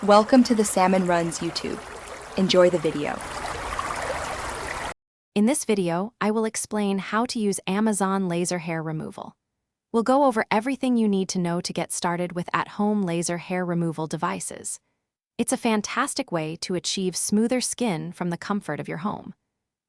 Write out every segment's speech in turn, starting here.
Welcome to the Salmon Runs YouTube. Enjoy the video. In this video, I will explain how to use Amazon laser hair removal. We'll go over everything you need to know to get started with at-home laser hair removal devices. It's a fantastic way to achieve smoother skin from the comfort of your home.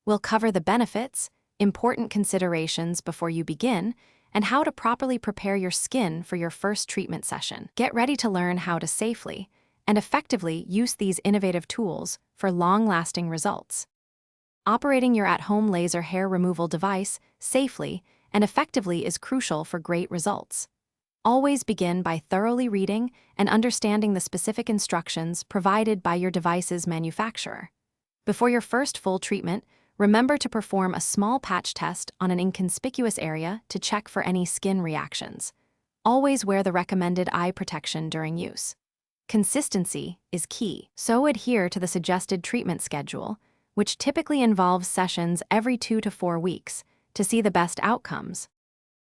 We'll cover the benefits, important considerations before you begin, and how to properly prepare your skin for your first treatment session. Get ready to learn how to safely and effectively use these innovative tools for long-lasting results. Operating your at-home laser hair removal device safely and effectively is crucial for great results. Always begin by thoroughly reading and understanding the specific instructions provided by your device's manufacturer. Before your first full treatment, remember to perform a small patch test on an inconspicuous area to check for any skin reactions. Always wear the recommended eye protection during use. Consistency is key, so adhere to the suggested treatment schedule, which typically involves sessions every 2 to 4 weeks, to see the best outcomes.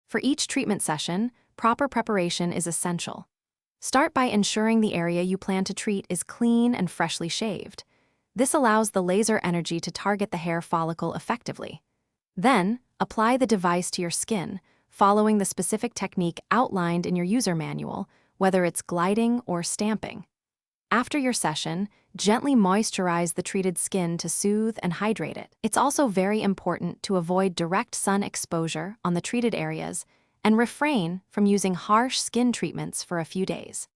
For each treatment session, proper preparation is essential. Start by ensuring the area you plan to treat is clean and freshly shaved. This allows the laser energy to target the hair follicle effectively. Then, apply the device to your skin, following the specific technique outlined in your user manual, whether it's gliding or stamping. After your session, gently moisturize the treated skin to soothe and hydrate it. It's also very important to avoid direct sun exposure on the treated areas and refrain from using harsh skin treatments for a few days.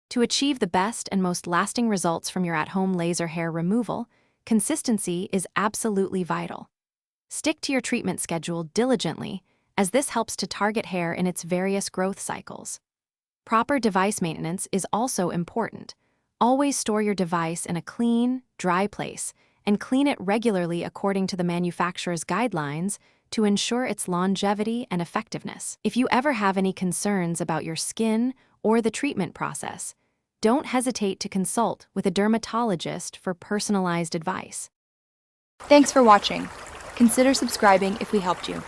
To achieve the best and most lasting results from your at-home laser hair removal, consistency is absolutely vital. Stick to your treatment schedule diligently, as this helps to target hair in its various growth cycles. Proper device maintenance is also important. Always store your device in a clean, dry place and clean it regularly according to the manufacturer's guidelines to ensure its longevity and effectiveness. If you ever have any concerns about your skin or the treatment process, don't hesitate to consult with a dermatologist for personalized advice. Thanks for watching. Consider subscribing if we helped you.